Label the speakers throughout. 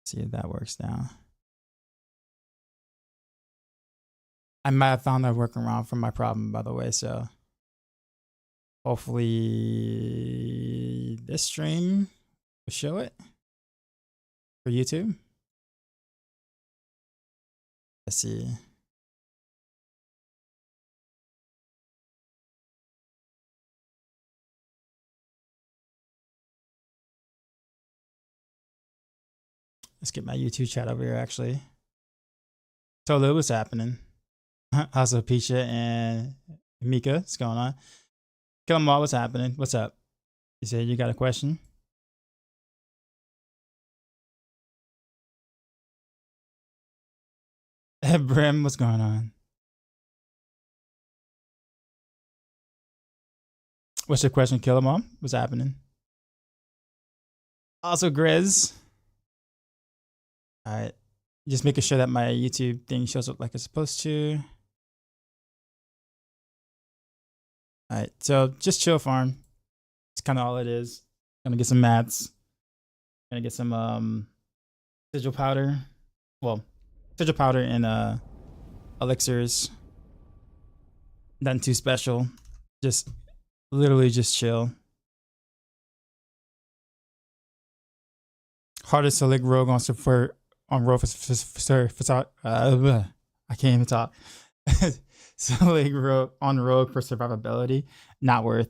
Speaker 1: See if that works now. I might have found a workaround for my problem, by the way, so hopefully this stream will show it for YouTube. Let's see. Let's get my YouTube chat over here, actually. Tolu, what's happening? How's up, Pisha and Mika? What's going on? Kill 'em all, what's happening? What's up? You said you got a question? Brim, what's going on? What's your question, Kill 'em all? What's happening? Also, Grizz. All right. Just making sure that my YouTube thing shows up like it's supposed to. All right, so just chill farm. It's kind of all it is. Gonna get some mats. Gonna get some sigil powder. Well, sigil powder and elixirs. Nothing too special. Just literally just chill. Hardest to lick rogue on support on rogue for I can't even talk. So like on rogue for survivability, not worth.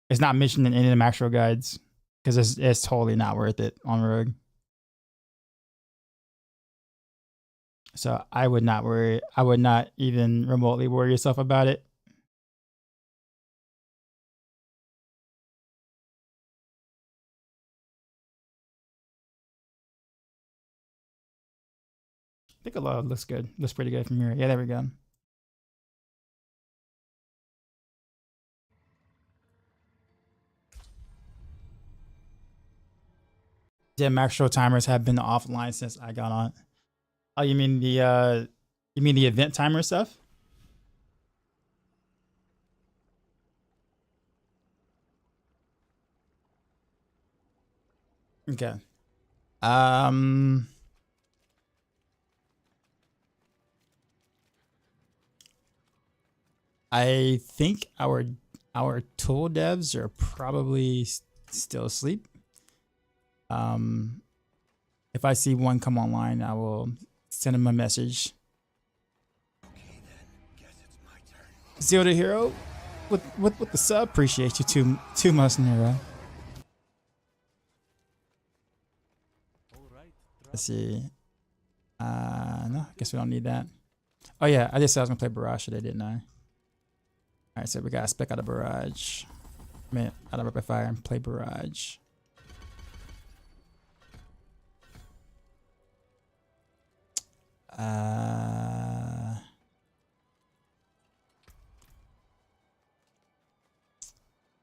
Speaker 1: It's not mentioned in any of the Maxroll guides because it's totally not worth it on rogue. So I would not worry. I would not even remotely worry yourself about it. I think a lot looks good. Looks pretty good from here. Yeah, there we go. Yeah, Maxroll timers have been offline since I got on. Oh, you mean the event timer stuff? Okay. I think our tool devs are probably still asleep. If I see one come online, I will send him a message. Okay, then. Guess it's my turn. Zero to Hero with the sub. Appreciate you 2 months in a row. Let's see. No, I guess we don't need that. Oh yeah, I just said I was gonna play Barrage today, didn't I? Alright, so we gotta spec out of Barrage. I mean, out of Rapid Fire and play Barrage.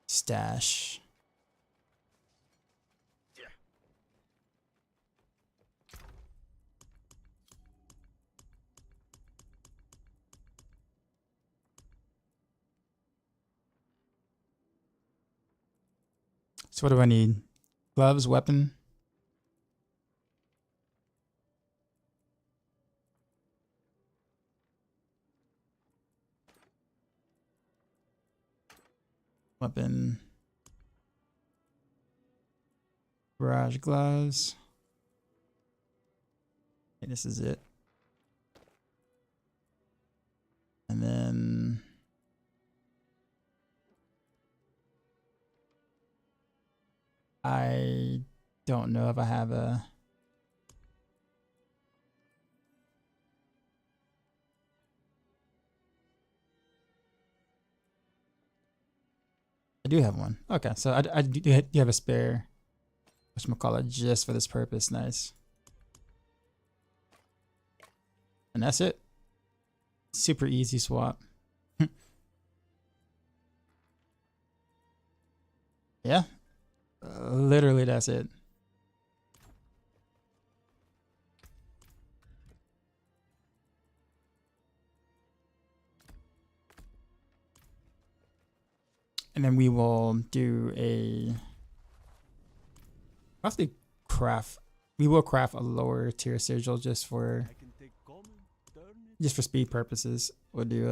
Speaker 1: Stash. So what do I need? Gloves, weapon. Weapon. Barrage gloves. Okay, this is it. And then I don't know if I have a I do have one. Okay, so I do have a spare. Whatchamacallit just for this purpose. Nice. And that's it. Super easy swap. Yeah. Literally, that's it. And then we will do a I have to craft. We will craft a lower tier sigil just for speed purposes. We'll do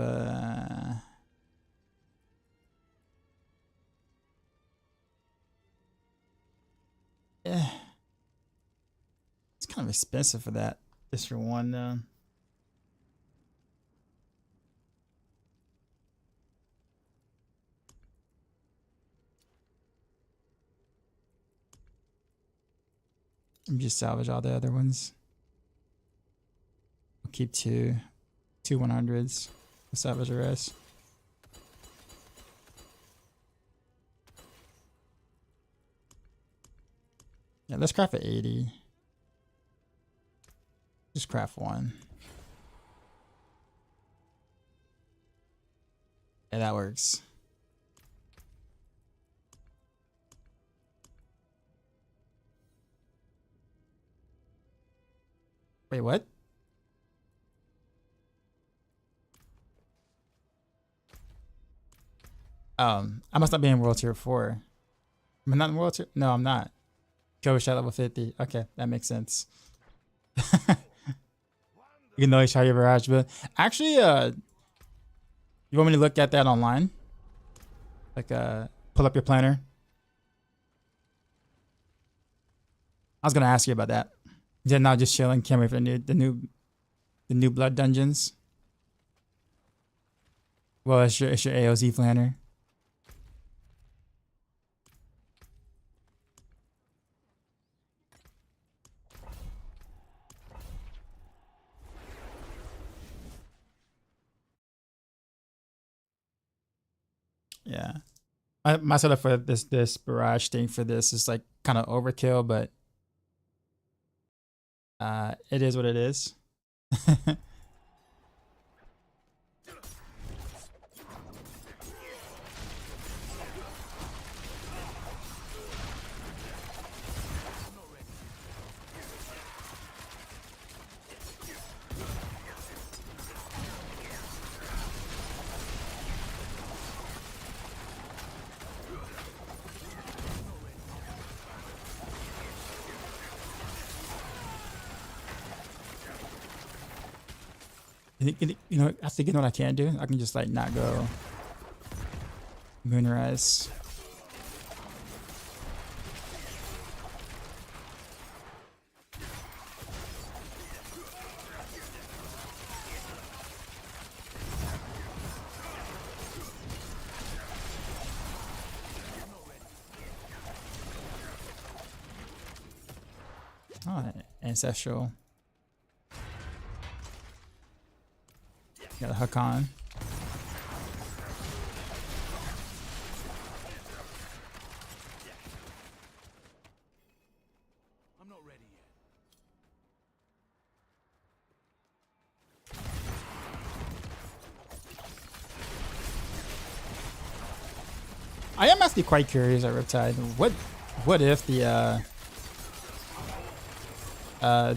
Speaker 1: yeah. It's kind of expensive for that. Just for one though. Let me just salvage all the other ones. We'll keep two 100s. We'll salvage the rest. Yeah, let's craft at 80. Just craft one. Yeah, that works. Wait, what? I must not be in World Tier 4. Am I not in World Tier? No, I'm not. Go shot level 50. Okay, that makes sense. You can always try your Barrage, but actually, you want me to look at that online? Like, pull up your planner. I was gonna ask you about that. Yeah, now just chilling. Can't wait for the new blood dungeons. Well, it's your AOZ planner. Yeah, my setup for this barrage thing for this is like kind of overkill, but it is what it is. You know, I think you know what I can do? I can just like not go Moonrise. Oh, ancestral. Got a hook on. I'm not ready yet. I am actually quite curious at Riptide. What if the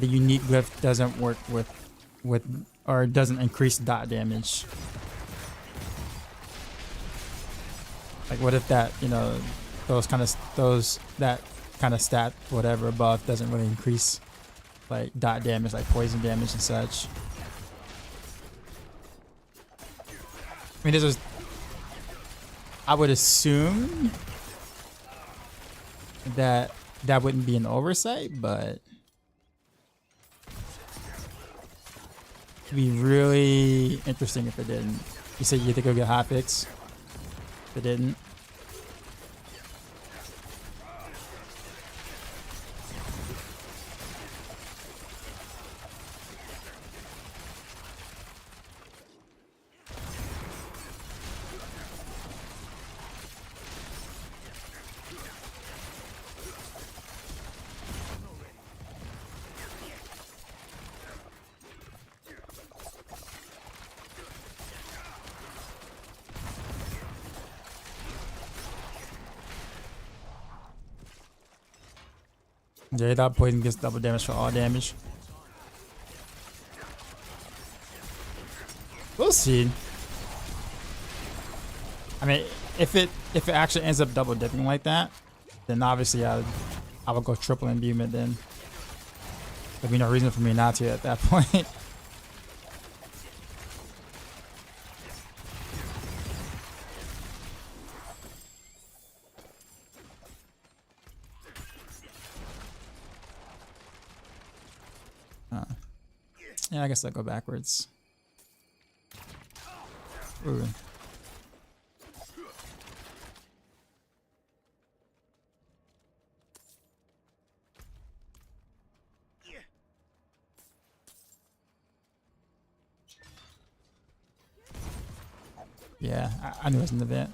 Speaker 1: unique glyph doesn't work with or doesn't increase dot damage? Like what if that, you know, that kind of stat whatever above doesn't really increase like dot damage, like poison damage and such? I mean, I would assume that wouldn't be an oversight, but it'd be really interesting if it didn't. You said you think it'll get hotfix? If it didn't. Yeah, that poison gets double damage for all damage. We'll see. I mean, if it actually ends up double dipping like that, then obviously I would go triple imbuement then. There'd be no reason for me not to at that point. Yeah, I guess I'll go backwards. Ooh. Yeah, I knew it was an event.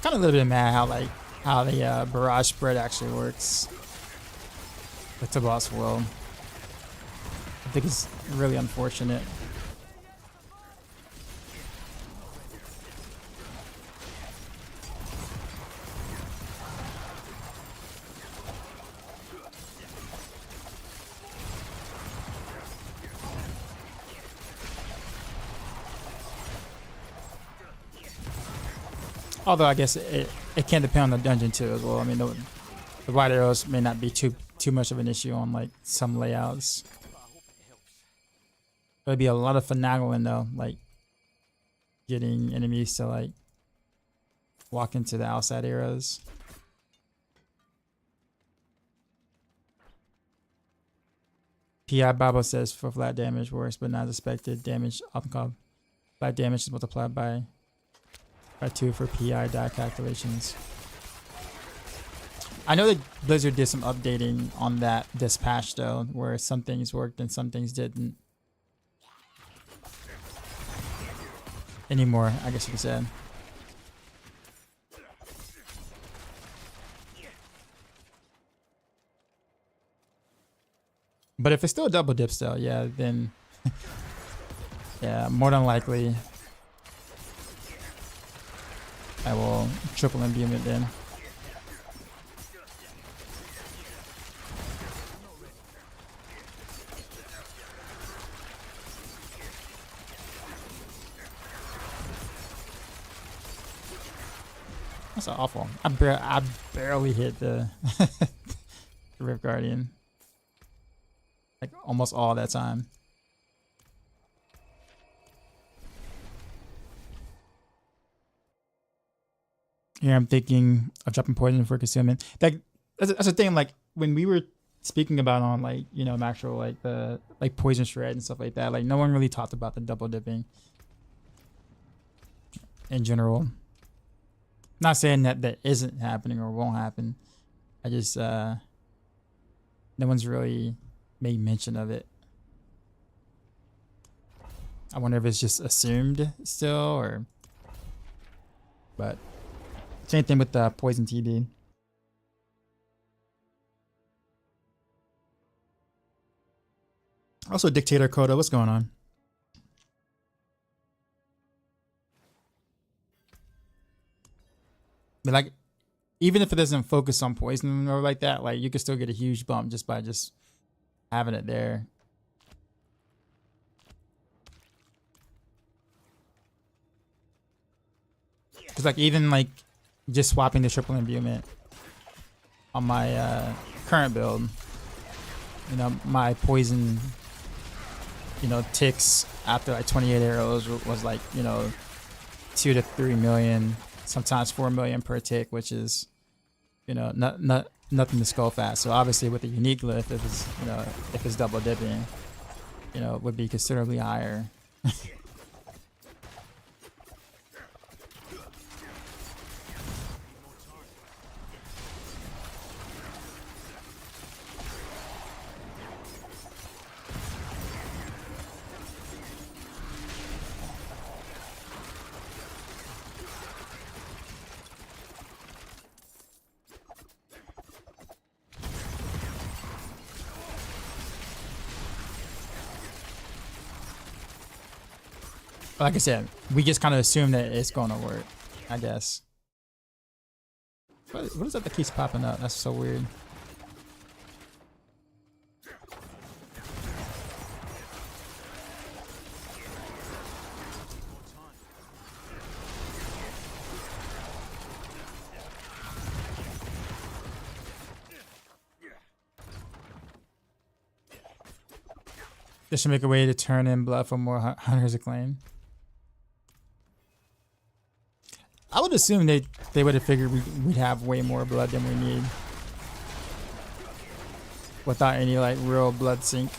Speaker 1: Kind of a little bit mad how the barrage spread actually works with the boss world. I think it's really unfortunate. Although I guess it can depend on the dungeon too as well. I mean, the white arrows may not be too much of an issue on like some layouts. There'd be a lot of finagling though, like getting enemies to like walk into the outside arrows. PI Bible says for flat damage worse, but not expected damage often called flat damage is multiplied by 2 for PI die calculations. I know that Blizzard did some updating on this patch though, where some things worked and some things didn't. Anymore, I guess you could say. But if it's still a double dip still, yeah, then yeah, more than likely I will triple imbume it then. That's awful. I barely hit the Rift Guardian. Like almost all that time. Here I'm thinking of dropping poison for concealment. That's the thing. Like when we were speaking about on like Maxroll, like the poison shred and stuff like that. Like no one really talked about the double dipping in general. Not saying that isn't happening or won't happen. I just no one's really made mention of it. I wonder if it's just assumed still or. But. Same thing with the poison TB. Also, Dictator Coda, what's going on? But like, even if it doesn't focus on poison or like that, like you could still get a huge bump just by having it there. Cause like even like just swapping the triple imbuement on my current build, my poison, ticks after like 28 arrows was like 2 to 3 million, sometimes 4 million per tick, which is nothing to skull fast. So obviously with the unique glyph, if it's double dipping, it would be considerably higher. Like I said, we just kind of assume that it's going to work, I guess. What is that keeps popping up? That's so weird. This should make a way to turn in blood for more Hunter's Acclaim. I would assume they would have figured we'd have way more blood than we need. Without any like real blood sink.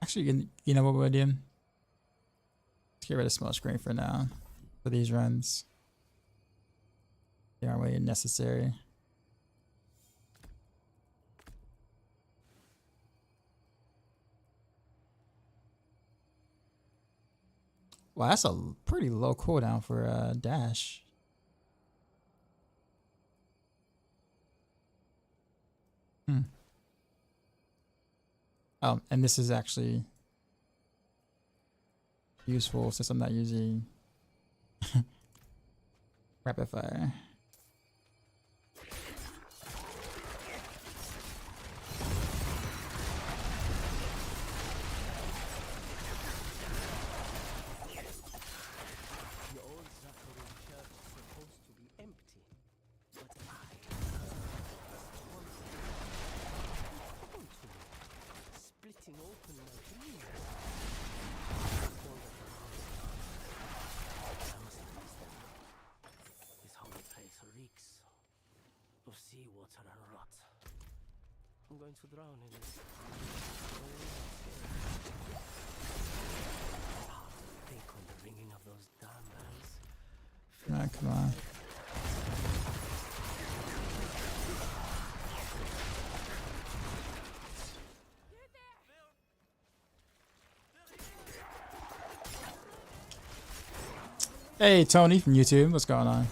Speaker 1: Actually, you know what we're doing? Let's get rid of small screen for now. For these runs. They aren't really necessary. Wow, that's a pretty low cooldown for dash. Oh, and this is actually useful since I'm not using rapid fire.
Speaker 2: I'm going to drown in it. Think on the ringing of those damn bells.
Speaker 1: Ah, come on. Hey, Tony from YouTube. What's going on?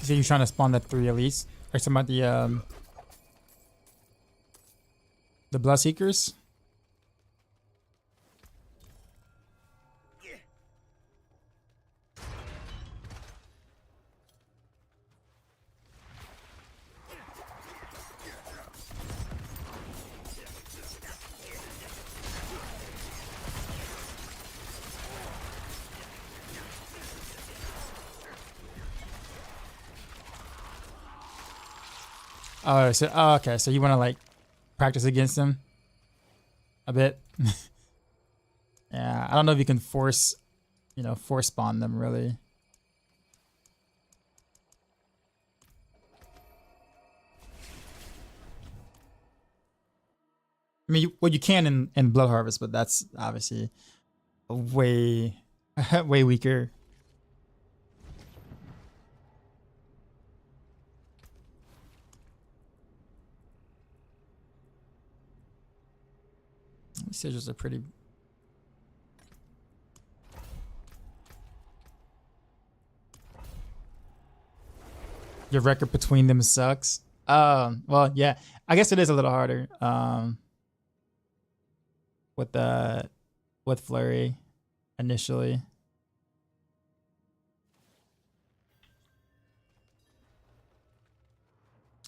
Speaker 1: So you're trying to spawn the 3 elites? Or some of the Bloodseekers? Oh, so okay. So you want to like practice against them a bit? Yeah, I don't know if you can force spawn them really. I mean, well, you can in Blood Harvest, but that's obviously a way weaker. sigils are pretty. Your record between them sucks. Well, yeah, I guess it is a little harder. With Flurry initially.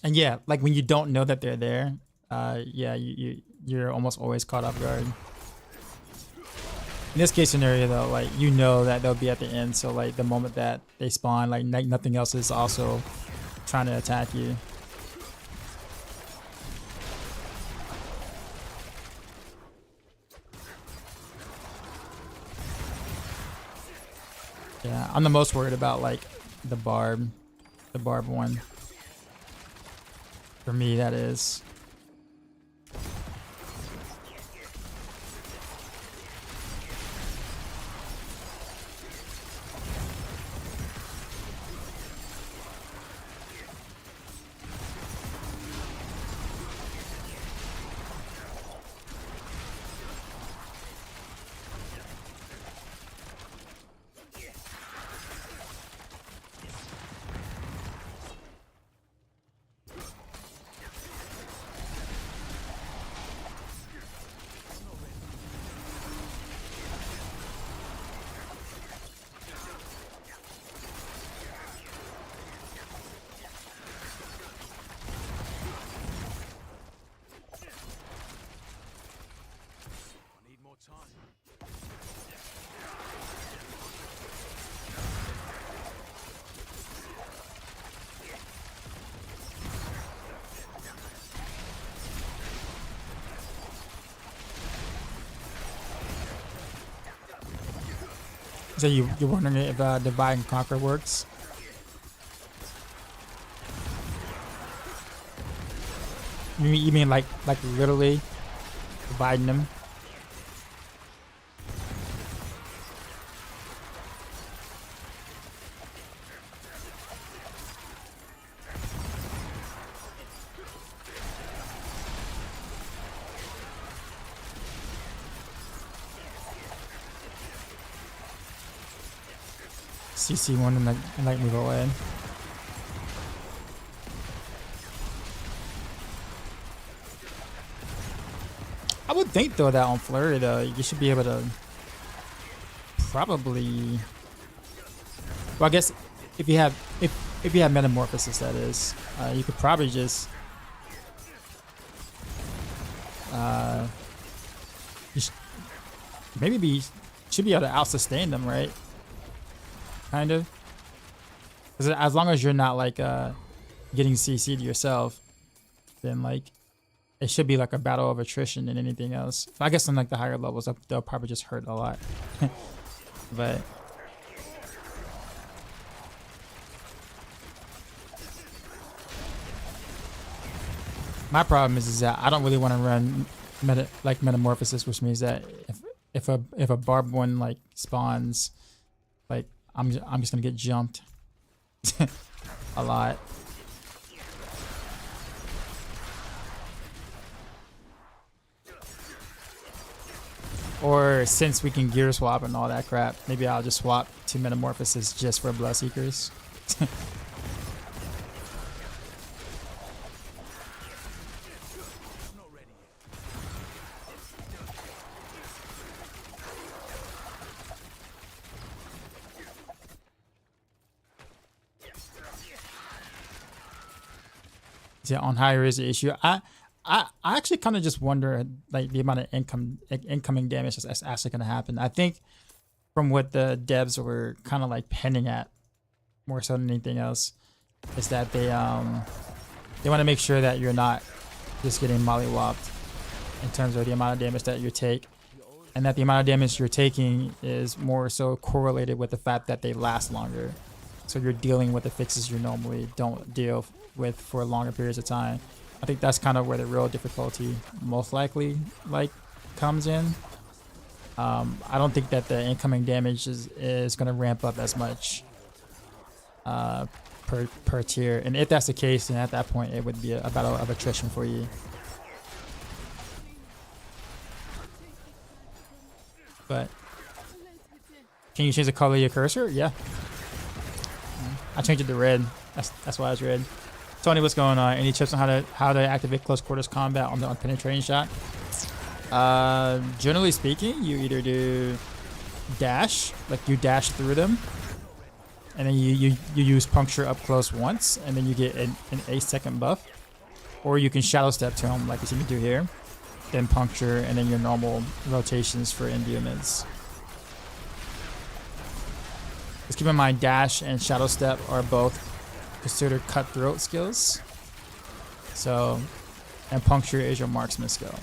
Speaker 1: And yeah, like when you don't know that they're there, yeah, you're almost always caught off guard. In this case scenario though, like you know that they'll be at the end, so like the moment that they spawn, like nothing else is also trying to attack you. Yeah, I'm the most worried about like the barb one. For me, that is. So you're wondering if divide and conquer works? You mean like literally dividing them? CC one and like move away. I would think though that on Flurry though you should be able to probably. Well, I guess if you have metamorphosis, that is, you could probably just you should be able to out sustain them, right? Kind of, because as long as you're not like getting CC'd yourself, then like it should be like a battle of attrition than anything else. I guess on like the higher levels, they'll probably just hurt a lot. But my problem is that I don't really want to run metamorphosis, which means that if a barb one like spawns, like I'm just gonna get jumped a lot. Or since we can gear swap and all that crap, maybe I'll just swap to metamorphosis just for Bloodseekers. Yeah, on higher is the issue. I actually kind of just wonder like the amount of incoming damage that's actually going to happen. I think from what the devs were kind of like pending at more so than anything else is that they want to make sure that you're not just getting mollywopped in terms of the amount of damage that you take, and that the amount of damage you're taking is more so correlated with the fact that they last longer. So you're dealing with the fixes you normally don't deal with for longer periods of time. I think that's kind of where the real difficulty most likely like comes in. I don't think that the incoming damage is going to ramp up as much per tier, and if that's the case, then at that point it would be a battle of attrition for you. but can you change the color of your cursor? Yeah. I changed it to red. That's why it's red. Tony, what's going on? Any tips on how to activate close quarters combat on the penetrating shot? Generally speaking, you either do dash, like you dash through them, and then you use puncture up close once, and then you get an 8-second buff, or you can shadow step to them like you see me do here, then puncture, and then your normal rotations for endurance. Just keep in mind, dash and shadow step are both considered cutthroat skills. So, and puncture is your marksman skill.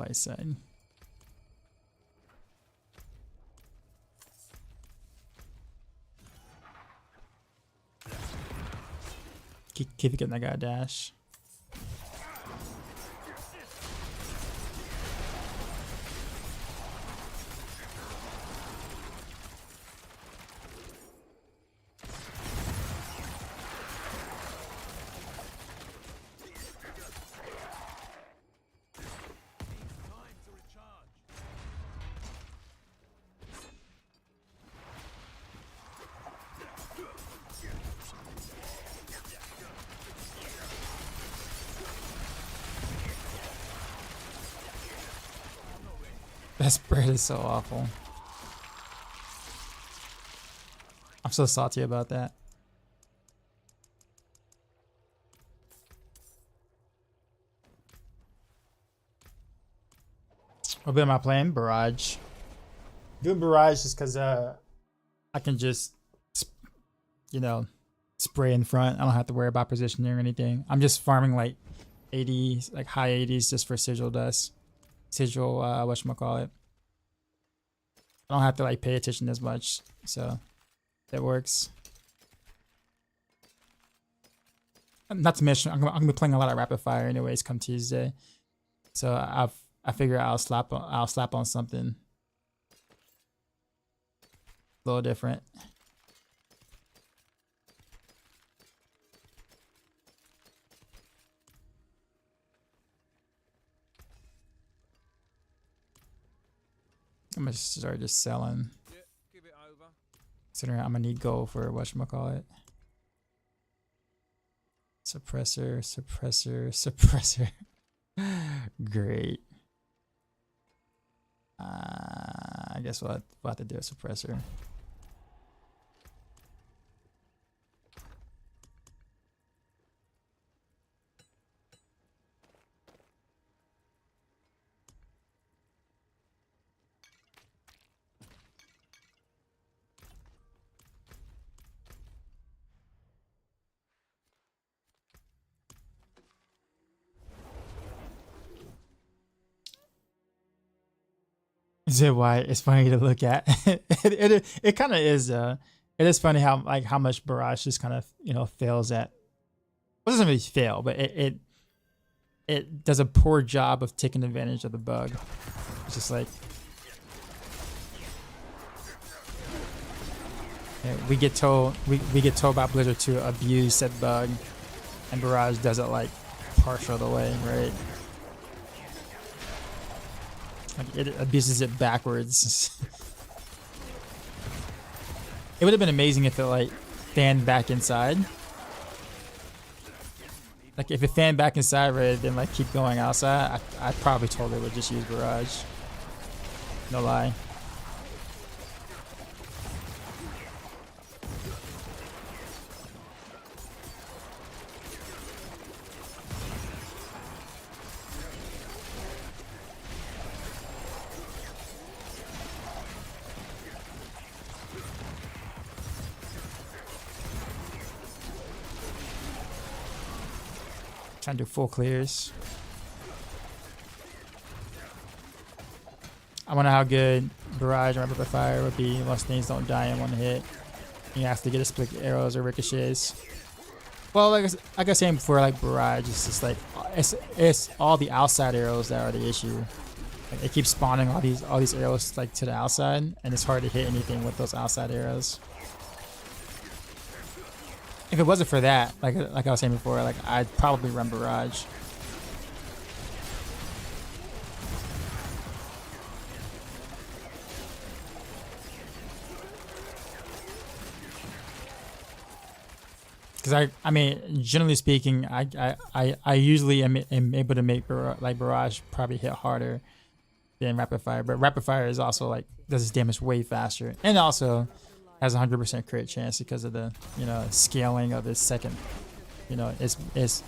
Speaker 1: I said. Keep getting that guy a dash. That spread is so awful. I'm so salty about that. What bit am I playing? Barrage. Doing Barrage just because I can just, you know, spray in front. I don't have to worry about positioning or anything. I'm just farming like 80s, like high 80s just for sigil dust. Sigil, whatchamacallit. I don't have to like pay attention as much, so that works. Not to mention, I'm gonna be playing a lot of rapid fire anyways come Tuesday, so I figure I'll slap on something a little different. I'm gonna start just selling.
Speaker 3: Yeah, give it over.
Speaker 1: Considering I'm gonna need gold for whatchamacallit. Suppressor, suppressor, suppressor. Great. I guess we'll have to do a suppressor. Is it why it's funny to look at? It kind of is. It is funny how much Barrage just kind of, you know, fails at. Well, it doesn't really fail, but it does a poor job of taking advantage of the bug. It's just like we get told by Blizzard to abuse said bug, and Barrage does it like partial of the way, right? Like it abuses it backwards. It would have been amazing if it like fanned back inside. Like if it fanned back inside rather than like keep going outside, I probably totally would just use Barrage. No lie. Trying to do full clears. I wonder how good Barrage and Rapid Fire would be once things don't die in one hit. You have to get a split arrows or ricochets. Well, like I was saying before, like Barrage, it's just like it's all the outside arrows that are the issue. Like, it keeps spawning all these arrows like to the outside, and it's hard to hit anything with those outside arrows. If it wasn't for that, like I was saying before, like I'd probably run Barrage. Because I mean, generally speaking, I usually am able to make Barrage probably hit harder than Rapid Fire, but Rapid Fire is also like does its damage way faster, and also has 100% crit chance because of the scaling of its second, it's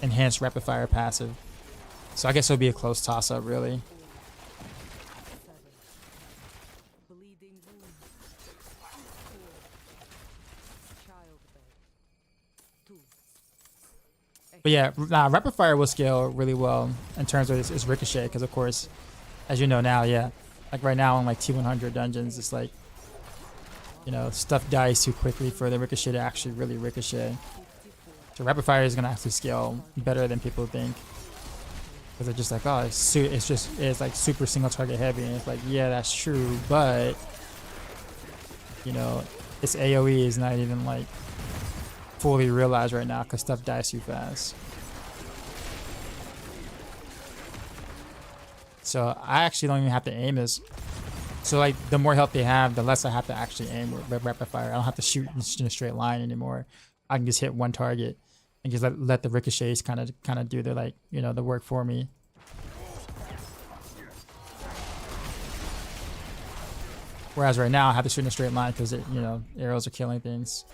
Speaker 1: enhanced Rapid Fire passive. So I guess it'll be a close toss up, really. But yeah, Rapid Fire will scale really well in terms of its ricochet, because of course, as you know now, yeah, like right now in like T100 dungeons, it's like, stuff dies too quickly for the ricochet to actually really ricochet. So Rapid Fire is gonna actually scale better than people think, because they're just like, oh, it's like super single target heavy, and it's like, yeah, that's true, but its AOE is not even like fully realized right now because stuff dies too fast. So I actually don't even have to aim this. So like the more health they have, the less I have to actually aim with Rapid Fire. I don't have to shoot in a straight line anymore. I can just hit one target and just let the ricochets kind of do the the work for me. Whereas right now I have to shoot in a straight line because arrows are killing things.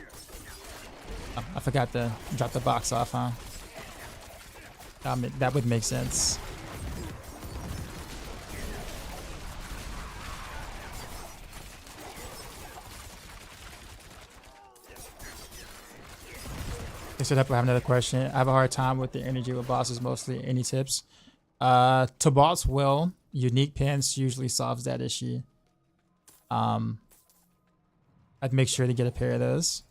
Speaker 1: Oh, I forgot to drop the box off, huh? That would make sense. Next up, I have another question. I have a hard time with the energy with bosses mostly. Any tips? To boss will, unique pins usually solves that issue. I'd make sure to get a pair of those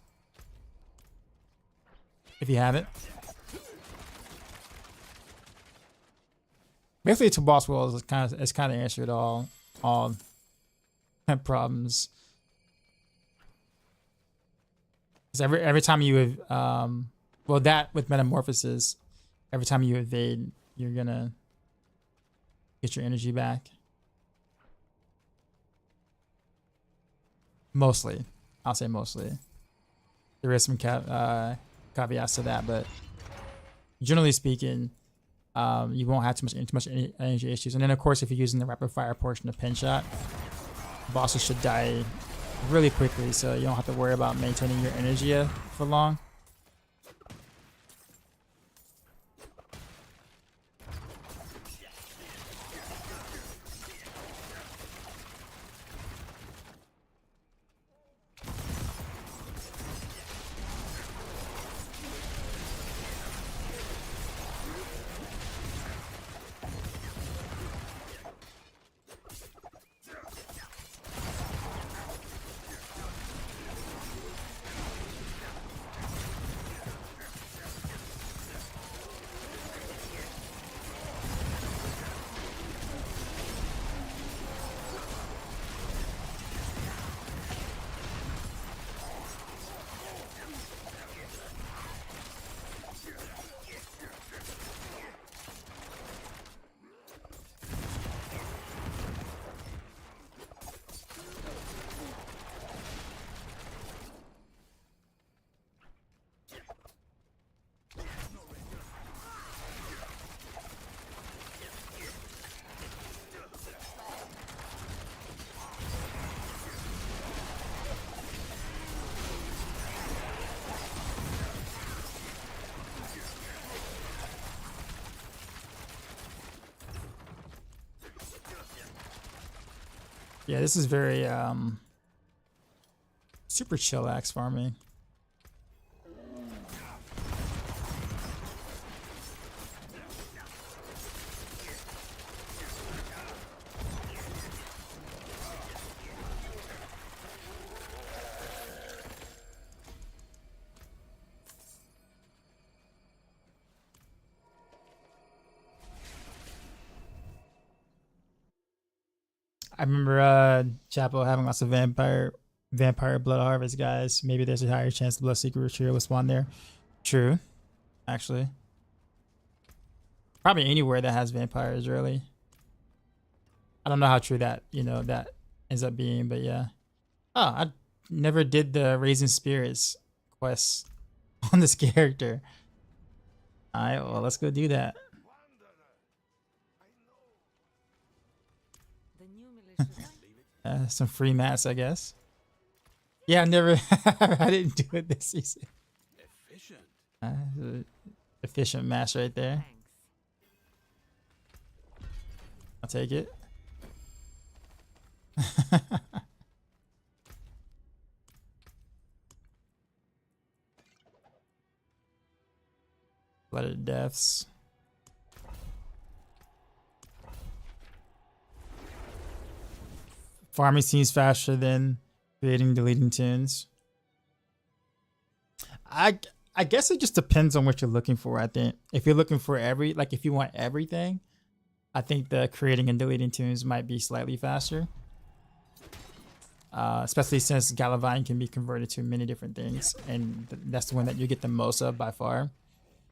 Speaker 1: if you have it. Basically, to boss will is kind of answered all problems. Because every time you well, that with metamorphosis, every time you evade, you're gonna get your energy back. Mostly, I'll say mostly. There is some caveats to that, but generally speaking, you won't have too much energy issues. And then of course, if you're using the Rapid Fire portion of Pin Shot, bosses should die really quickly, so you don't have to worry about maintaining your energy for long. Yeah, this is very super chillax farming. I remember Chapo having lots of vampire blood harvest guys. Maybe there's a higher chance the Bloodseeker Retreat will spawn there. True, actually. Probably anywhere that has vampires, really. I don't know how true that that ends up being, but yeah. Oh, I never did the Raising Spirits quest on this character. All right, well, let's go do that.
Speaker 3: The new militia.
Speaker 1: Some free mats, I guess. Yeah, I never. I didn't do it this season. Efficient. Efficient match right there.
Speaker 3: Thanks.
Speaker 1: I'll take it. Blooded deaths. Farming seems faster than creating, deleting tunes. I guess it just depends on what you're looking for. I think if you're looking for if you want everything, I think the creating and deleting tunes might be slightly faster. Especially since Galavine can be converted to many different things, and that's the one that you get the most of by far.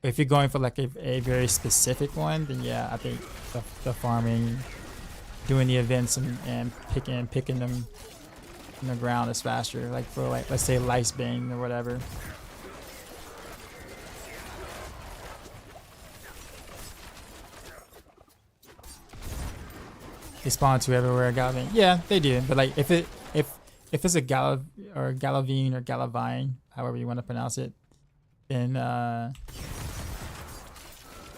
Speaker 1: But if you're going for like a very specific one, then yeah, I think the farming, doing the events and picking them in the ground is faster. Like for let's say Lifebane or whatever. They spawn to everywhere, Galavine. Yeah, they do. But like if it's a Galavine or Galavine, however you want to pronounce it, then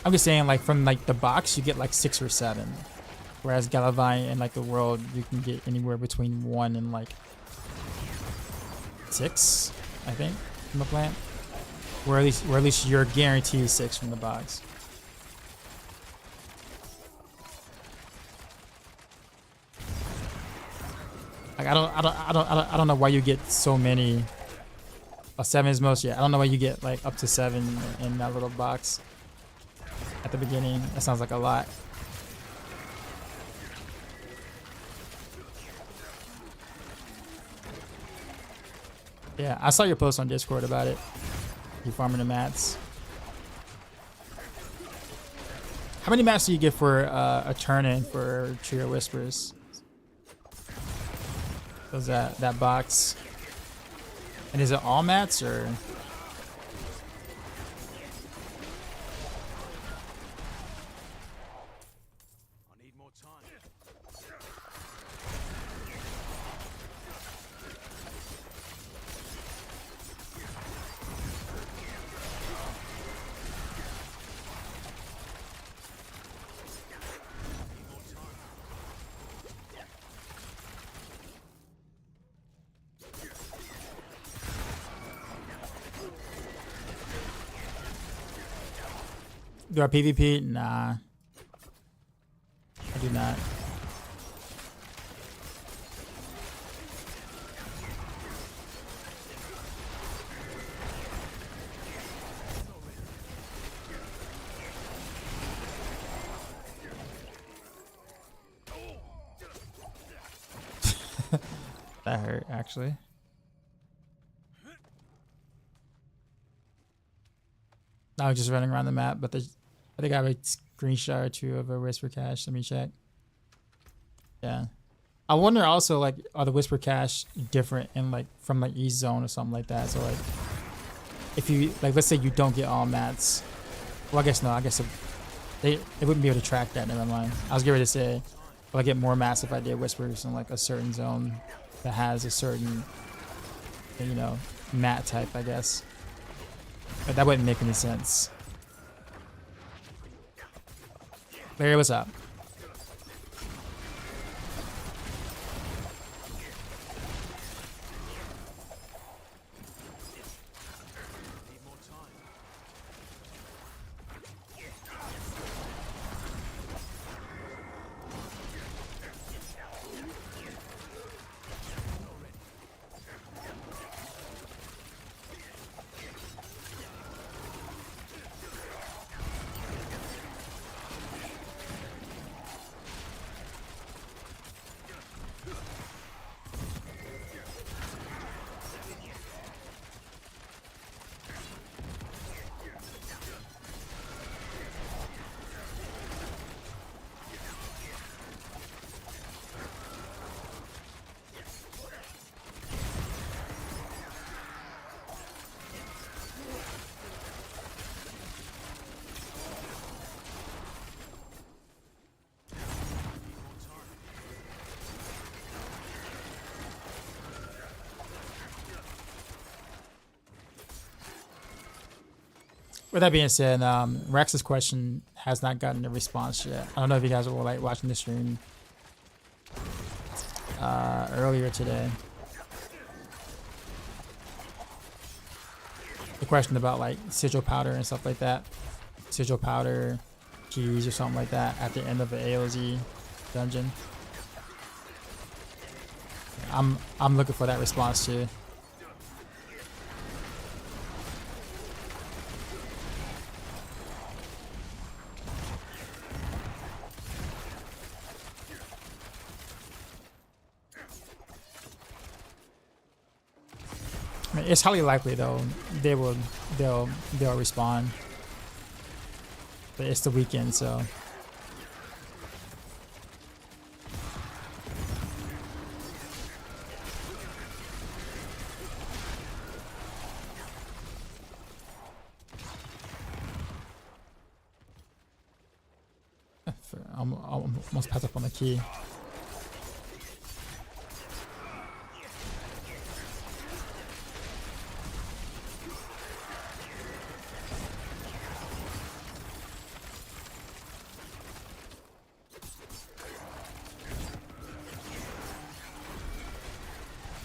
Speaker 1: I'm just saying like from like the box you get like 6 or 7. Whereas Galavine in like the world you can get anywhere between 1 and like 6, I think, from the plant. Or at least you're guaranteed 6 from the box. Like I don't know why you get so many. 7 is most, yeah. I don't know why you get like up to 7 in that little box at the beginning. That sounds like a lot. Yeah, I saw your post on Discord about it. You farming the mats. How many mats do you get for a turn-in for Trio Whispers? Was that box? And is it all mats or?
Speaker 2: I need more time.
Speaker 1: Do I PvP? Nah. I do not. That hurt, actually. I was just running around the map, but I think I have a screenshot or 2 of a Whisper Cache. Let me check. Yeah. I wonder also, like, are the Whisper Cache different in, like, from, like, each zone or something like that? So, like, if you, like, let's say you don't get all mats. Well, I guess no. I guess they wouldn't be able to track that. Never mind. I was getting ready to say, will I get more mats if I did Whispers in, like, a certain zone that has a certain, you know, mat type, I guess. But that wouldn't make any sense. Larry, what's up? with that being said, Rex's question has not gotten a response yet. I don't know if you guys were like watching the stream earlier today. The question about like sigil powder and stuff like that, sigil powder keys or something like that at the end of the AOZ dungeon. I'm looking for that response too. I mean, it's highly likely though they'll respond, but it's the weekend, so. I'm almost passed up on the key.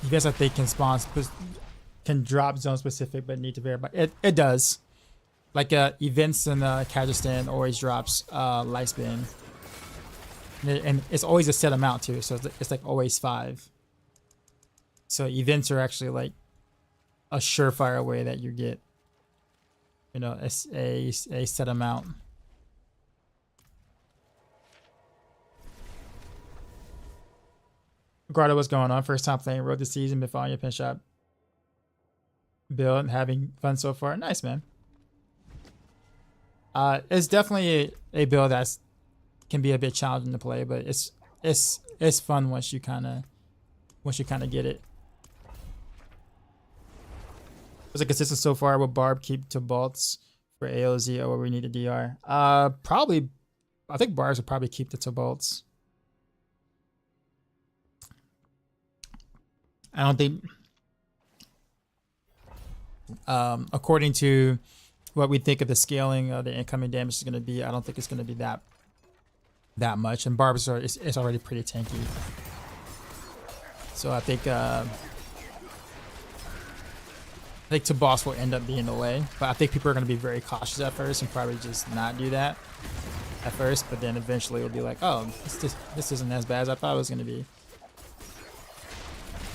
Speaker 1: You guys, I think, can drop zone specific, but need to verify. It does. Like events in Kazakhstan always drops lifespan, and it's always a set amount too. So it's like always 5. So events are actually like a surefire way that you get, you know, a set amount. Grotto, what's going on? First time playing Road this season, been following your pin shop build and having fun so far. Nice, man. It's definitely a build that can be a bit challenging to play, but it's fun once you kind of get it. Was it consistent so far? Will Barb keep to bolts for AOZ or will we need a DR? Probably. I think Barbs will probably keep the to bolts. I don't think, according to what we think of the scaling of the incoming damage is going to be, I don't think it's going to be that much. And Barbs are it's already pretty tanky. So I think to boss will end up being the way, but I think people are going to be very cautious at first and probably just not do that at first. But then eventually it'll be like, oh, this isn't as bad as I thought it was going to be.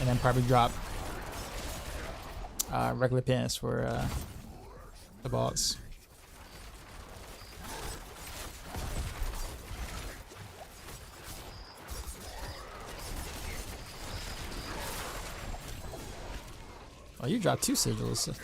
Speaker 1: And then probably drop regular pants for the boss. Oh, you dropped 2 sigils.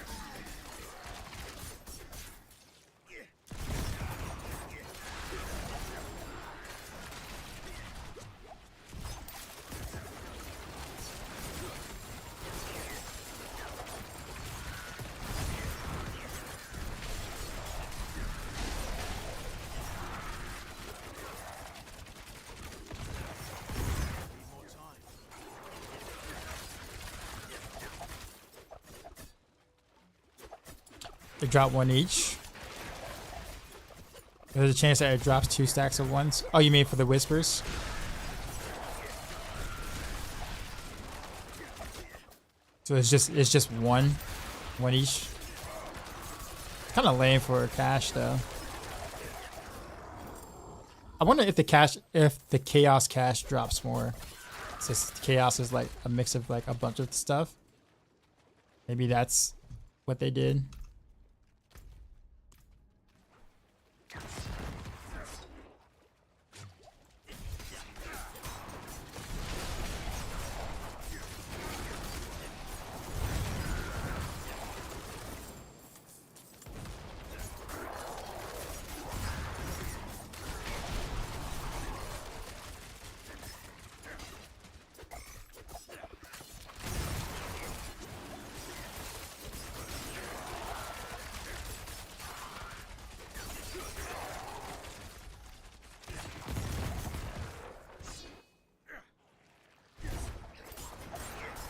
Speaker 1: They drop 1 each. There's a chance that it drops 2 stacks at once. Oh, you mean for the whispers? So it's just one each. Kind of lame for cash though. I wonder if the chaos cash drops more. Since chaos is like a mix of like a bunch of stuff. Maybe that's what they did.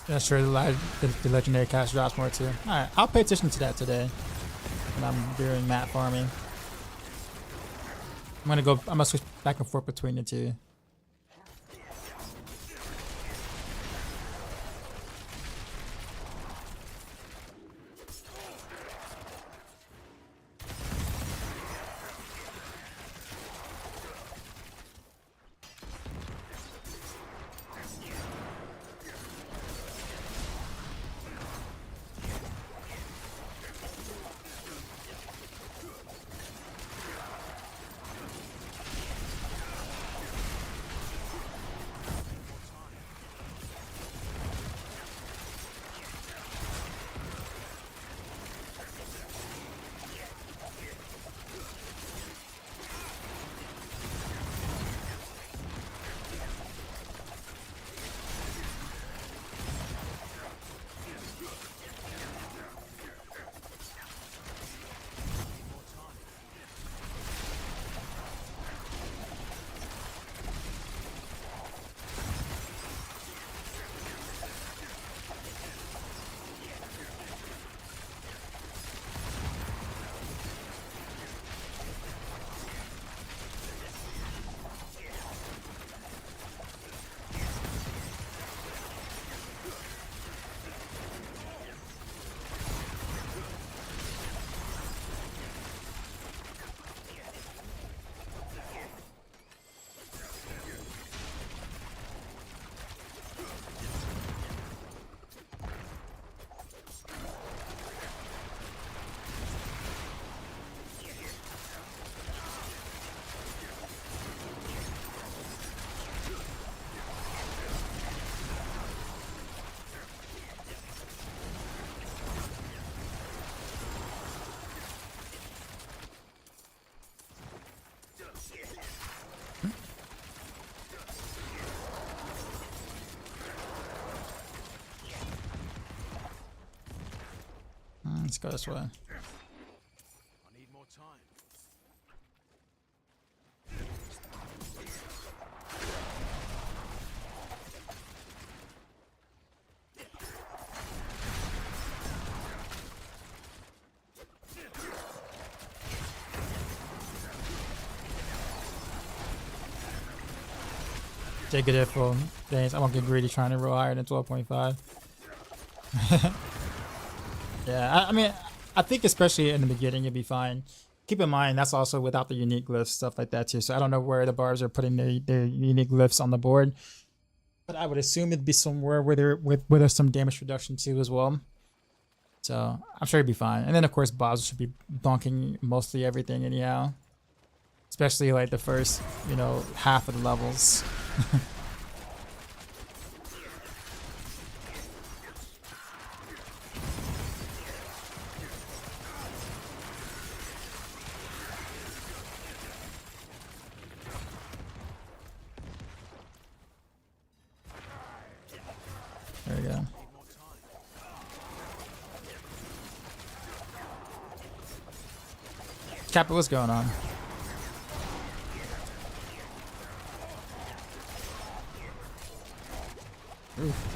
Speaker 1: Yeah, sure. The legendary cash drops more too. All right, I'll pay attention to that today. when I'm doing mat farming. I'm gonna switch back and forth between the two. Let's go this way.
Speaker 2: I need more time.
Speaker 1: Take it for days. I won't get greedy trying to roll higher than 12.5. Yeah, I mean, I think especially in the beginning, you'll be fine. Keep in mind, that's also without the unique glyphs, stuff like that too. So I don't know where the barbs are putting their unique glyphs on the board. But I would assume it'd be somewhere where there's some damage reduction too as well. So I'm sure it'd be fine. And then of course, bobs should be bonking mostly everything anyhow. Especially like the first, half of the levels. There we go. Kappa, what's going on? Oof.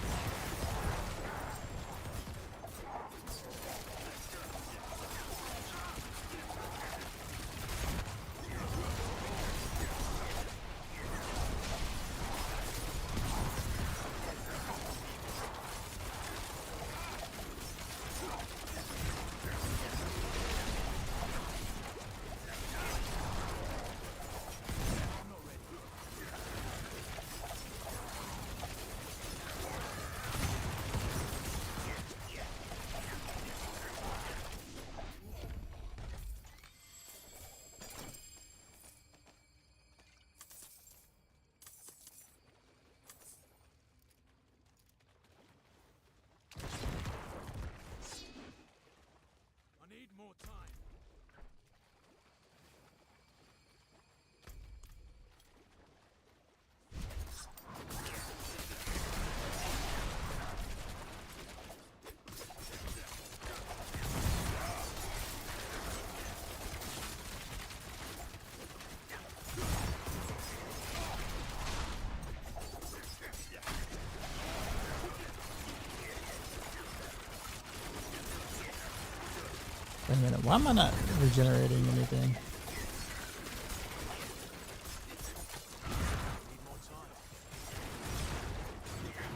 Speaker 1: Wait a minute, why am I not regenerating anything?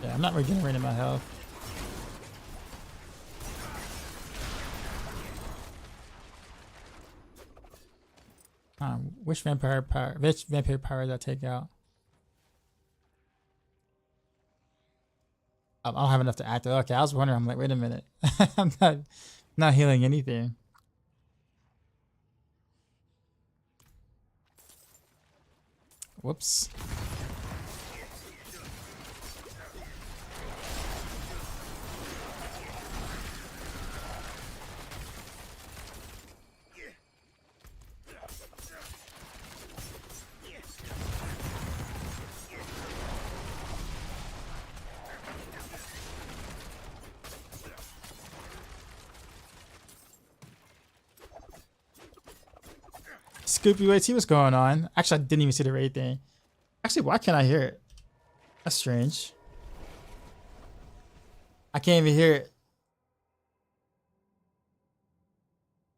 Speaker 1: Yeah, I'm not regenerating my health. Which vampire power did I take out? I don't have enough to activate. Okay, I was wondering. I'm like, wait a minute. I'm not healing anything. Whoops. Scoopy, wait, see what's going on. Actually, I didn't even see the raid thing. Actually, why can't I hear it? That's strange. I can't even hear it.